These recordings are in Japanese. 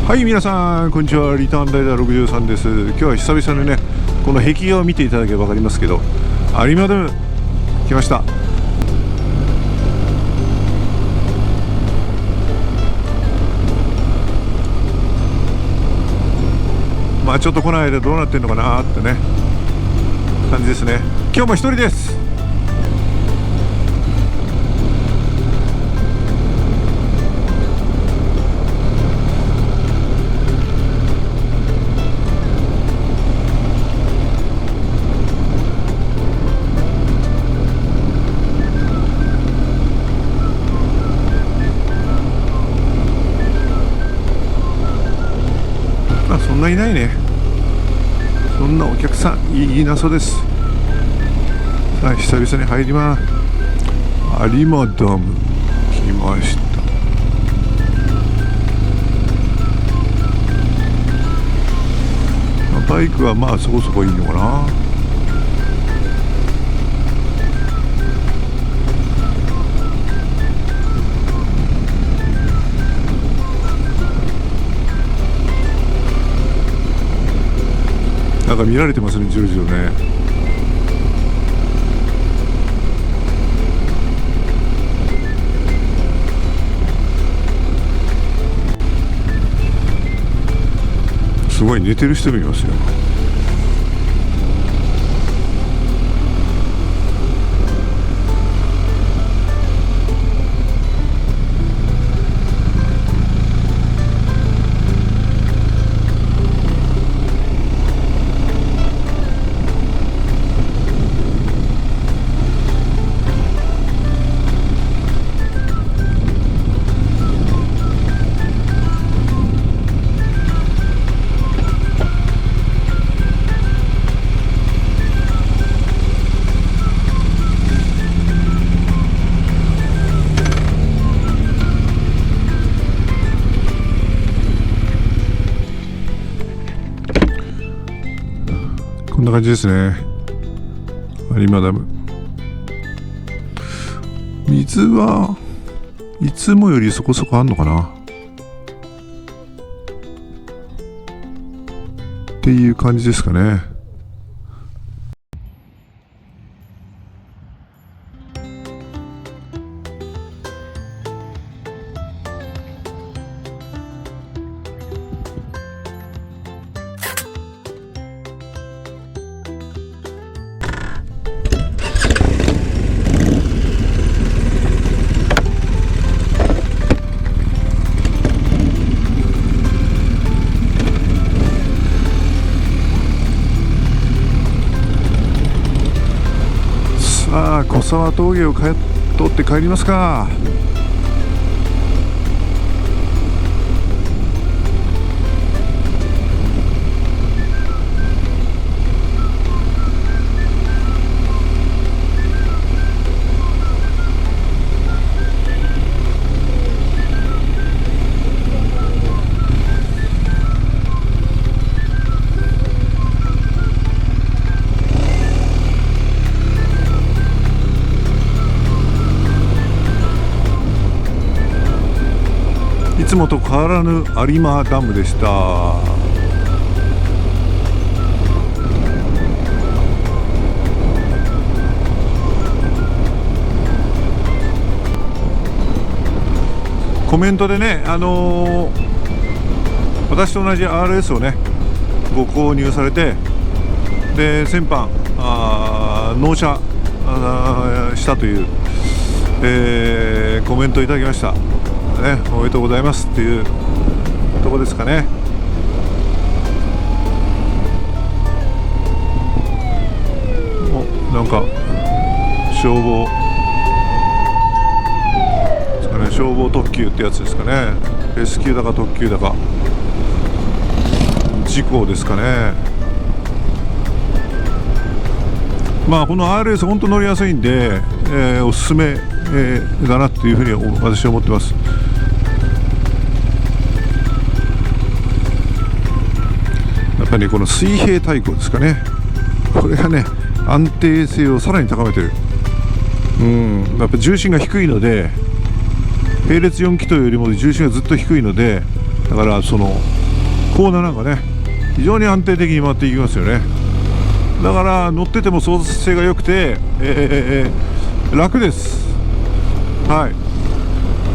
はい、皆さんこんにちは。リターンライダー63です。今日は久々にね、この壁画を見ていただければ分かりますけど、有馬ダム来ました。まあちょっとこの間どうなってんのかなーってね感じですね。今日も一人です。まあそんないないね。そんなお客さんいなそうです。さあ久々に入ります。有馬ダム来ました。バイクはまあそこそこいいのかな。なんか見られてますね、じろじろね。すごい寝てる人もいますよ。こんな感じですね。有馬ダム。水はいつもよりそこそこあんのかなっていう感じですかね。さあ小沢峠を通って帰りますか。いつもと変わらぬ有馬ダムでした。コメントでね、私と同じ RS をねご購入されて、で先般納車したという、コメントいただきましたね。おめでとうございますっていうとこですかね。なんか消防ですかね。消防特急ってやつですかね。レスキューだか特急だか事故ですかね。まあこの RS 本当乗りやすいんで、おすすめ、だなっていうふうに私は思ってます。やっぱりこの水平対向ですかね。これがね安定性をさらに高めてる。やっぱ重心が低いので、並列4気筒よりも重心がずっと低いので、だからそのコーナーなんかね非常に安定的に回っていきますよね。だから乗ってても操作性が良くて、楽です。はい、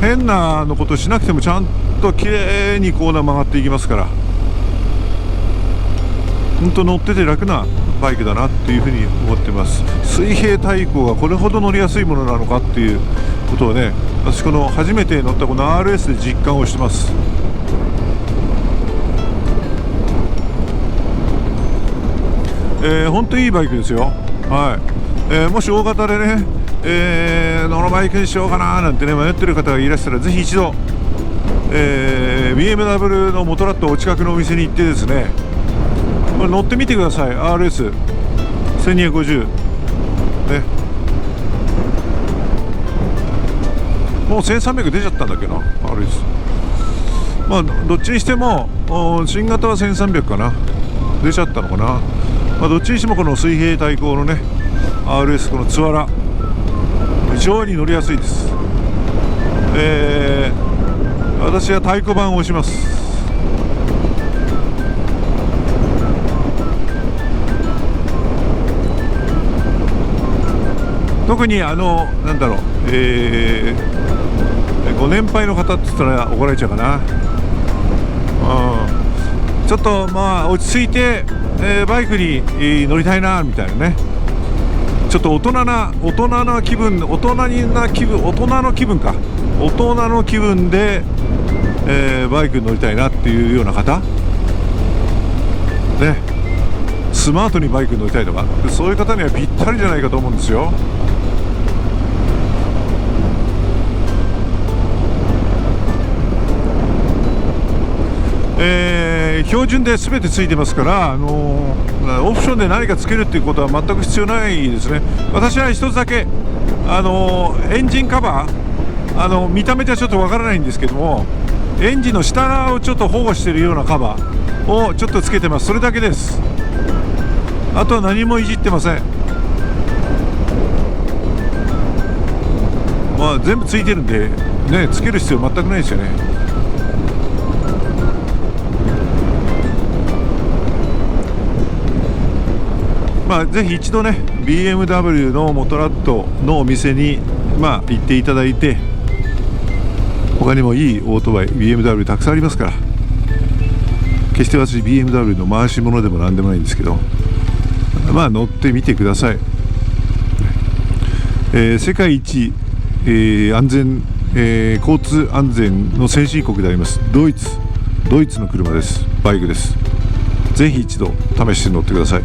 変なのことしなくてもちゃんと綺麗にコーナー曲がっていきますから、本当乗ってて楽なバイクだなっていうふうに思ってます。水平対向がこれほど乗りやすいものなのかっていうことをね、私この初めて乗ったこの RS で実感をしてます。本当にいいバイクですよ。はい、もし大型でね、このバイクにしようかななんてね迷ってる方がいらしたらぜひ一度、BMW のモトラットお近くのお店に行ってですね、これ乗ってみてください。 RS1250 ね、もう1300出ちゃったんだっけな RS。 まあどっちにしても新型は1300かな、出ちゃったのかな。まあ、どっちにしてもこの水平対向のね RS このツアラ非常に乗りやすいです。私は太鼓判を押します。特になんだろう、ご年配の方って言ったら怒られちゃうかな。ちょっとまあ落ち着いて、バイクに乗りたいなみたいなね、ちょっと大人の気分で、バイクに乗りたいなっていうような方ね、スマートにバイクに乗りたいとか、そういう方にはぴったりじゃないかと思うんですよ。標準で全てついてますから、オプションで何かつけるっていうことは全く必要ないですね。私は一つだけエンジンカバー、見た目じゃちょっとわからないんですけども、エンジンの下をちょっと保護しているようなカバーをちょっとつけてます。それだけです。あとは何もいじってません。まあ全部ついてるんでね、つける必要全くないですよね。まあ、ぜひ一度ね BMW のモトラットのお店に、まあ、行っていただいて、他にもいいオートバイ BMW たくさんありますから、決して私 BMW の回し物でもなんでもないんですけど、まあ乗ってみてください。世界一、安全、交通安全の先進国でありますドイツの車です。バイクです。ぜひ一度試して乗ってください。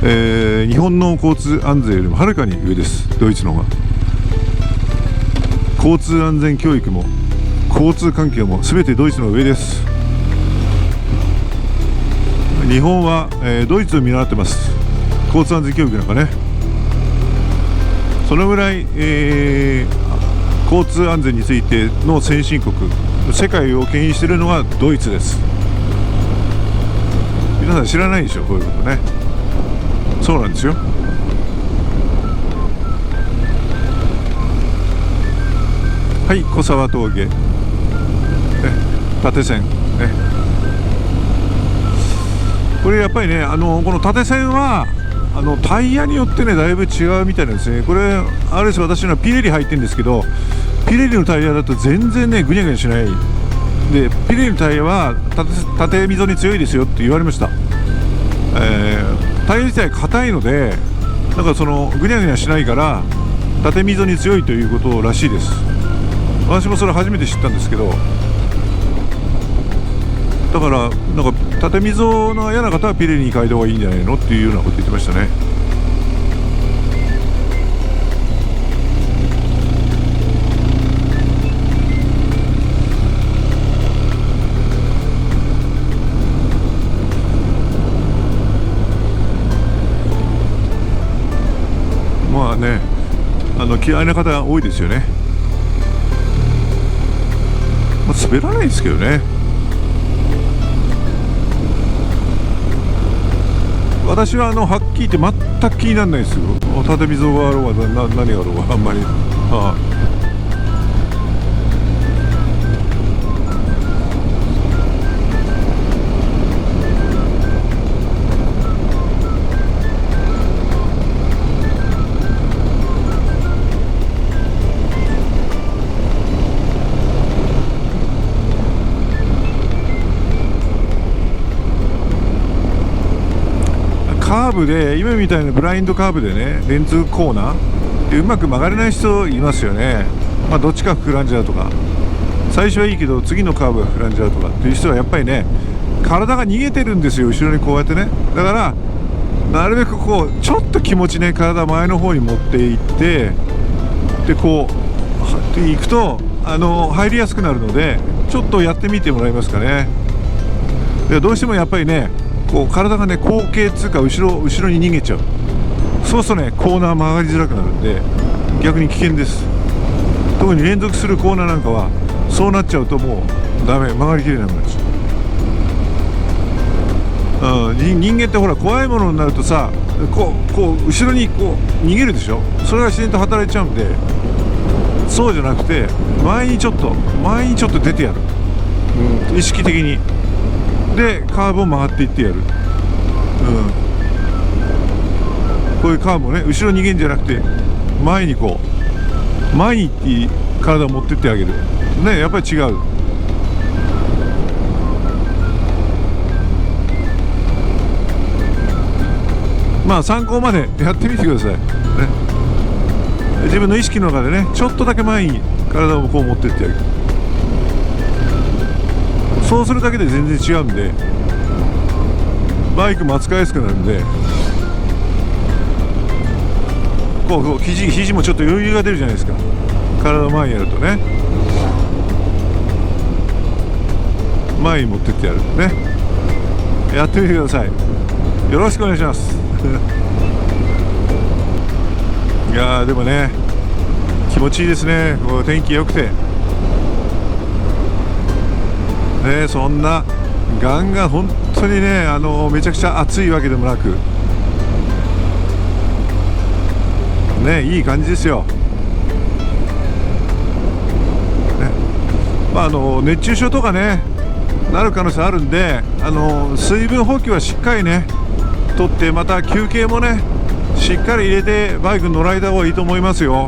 日本の交通安全よりもはるかに上です。ドイツの方が交通安全教育も交通環境も全てドイツの上です。日本は、ドイツを見習ってます。交通安全教育なんかね、そのぐらい、交通安全についての先進国、世界を牽引しているのがドイツです。皆さん知らないでしょ、こういうことね。そうなんですよ。はい、小沢峠、縦線ね。これやっぱりね、この縦線はタイヤによってねだいぶ違うみたいなんですね。これRS私のはピレリ入ってるんですけど、ピレリのタイヤだと全然ねぐにゃぐにゃしないで、ピレリのタイヤは縦溝に強いですよって言われました。タイヤ自体硬いので、なんかそのぐにゃぐにゃしないから縦溝に強いということらしいです。私もそれ初めて知ったんですけど、だからなんか縦溝の嫌な方はピレリに変えた方がいいんじゃないのっていうようなこと言ってましたね。まあね、嫌いな方が多いですよね。まあ、滑らないですけどね。私ははっきり言って全く気にならないですよ。縦溝があろうが何があろうがあんまり。ブで今みたいなブラインドカーブでねレンズコーナーでうまく曲がれない人いますよね。まあどっちか膨らんじゃうとか、最初はいいけど次のカーブが膨らんじゃうとかっていう人はやっぱりね体が逃げてるんですよ、後ろにこうやってね。だからなるべくこうちょっと気持ちね体前の方に持っていって、でこう行くと入りやすくなるので、ちょっとやってみてもらえますかね。でどうしてもやっぱりねこう体がね後傾つうか後ろに逃げちゃう。そうするとねコーナー曲がりづらくなるんで逆に危険です。特に連続するコーナーなんかはそうなっちゃうともうダメ、曲がりきれなくなっちゃう。人間ってほら怖いものになるとさこう後ろにこう逃げるでしょ。それが自然と働いちゃうんで、そうじゃなくて前にちょっと出てやる、意識的に。でカーブを曲がっていってやる、こういうカーブをね後ろに逃げんじゃなくて前にこう前に行って体を持ってってあげるね。やっぱり違う。まあ参考までやってみてくださいね。自分の意識の中でねちょっとだけ前に体をこう持ってってあげる。そうするだけで全然違うんでバイクも扱いやすくなるんで、こう肘もちょっと余裕が出るじゃないですか、体を前にやるとね。前に持ってってやるね。やってみてください。よろしくお願いしますいやーでもね気持ちいいですね、こう天気良くてね。そんなガンガン本当にねめちゃくちゃ暑いわけでもなくね、いい感じですよ、ね。まあ熱中症とかねなる可能性あるんで水分補給はしっかりねとって、また休憩もねしっかり入れてバイクに乗られた方がいいと思いますよ。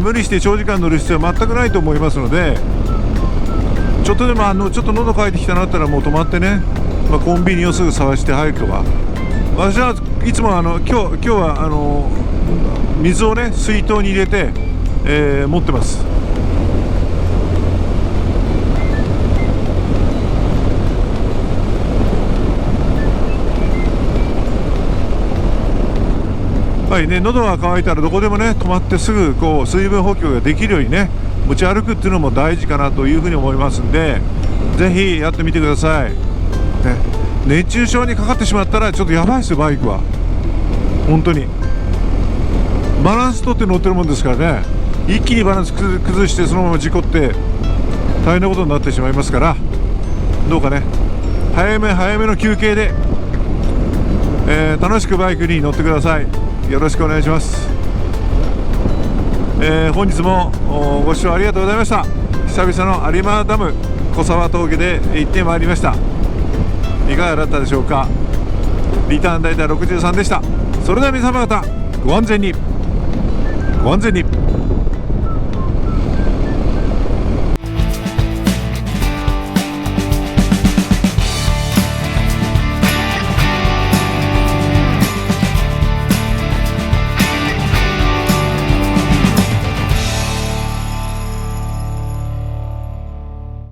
無理して長時間乗る必要は全くないと思いますので、ちょっとでもちょっと喉乾いてきたなったらもう止まってね、コンビニをすぐ探して入るとか。私はいつも今日は水をね水筒に入れて、持ってます。はいね、喉が渇いたらどこでもね止まってすぐこう水分補給ができるようにね持ち歩くっていうのも大事かなというふうに思いますんで、ぜひやってみてください、ね。熱中症にかかってしまったらちょっとやばいですよ、バイクは本当に。バランス取って乗ってるもんですからね、一気にバランス崩してそのまま事故って大変なことになってしまいますから、どうかね早めの休憩で、楽しくバイクに乗ってください。よろしくお願いします。本日もご視聴ありがとうございました。久々の有馬ダム小沢峠で行ってまいりました。いかがだったでしょうか。リターンダイター63でした。それでは皆様方ご安全に。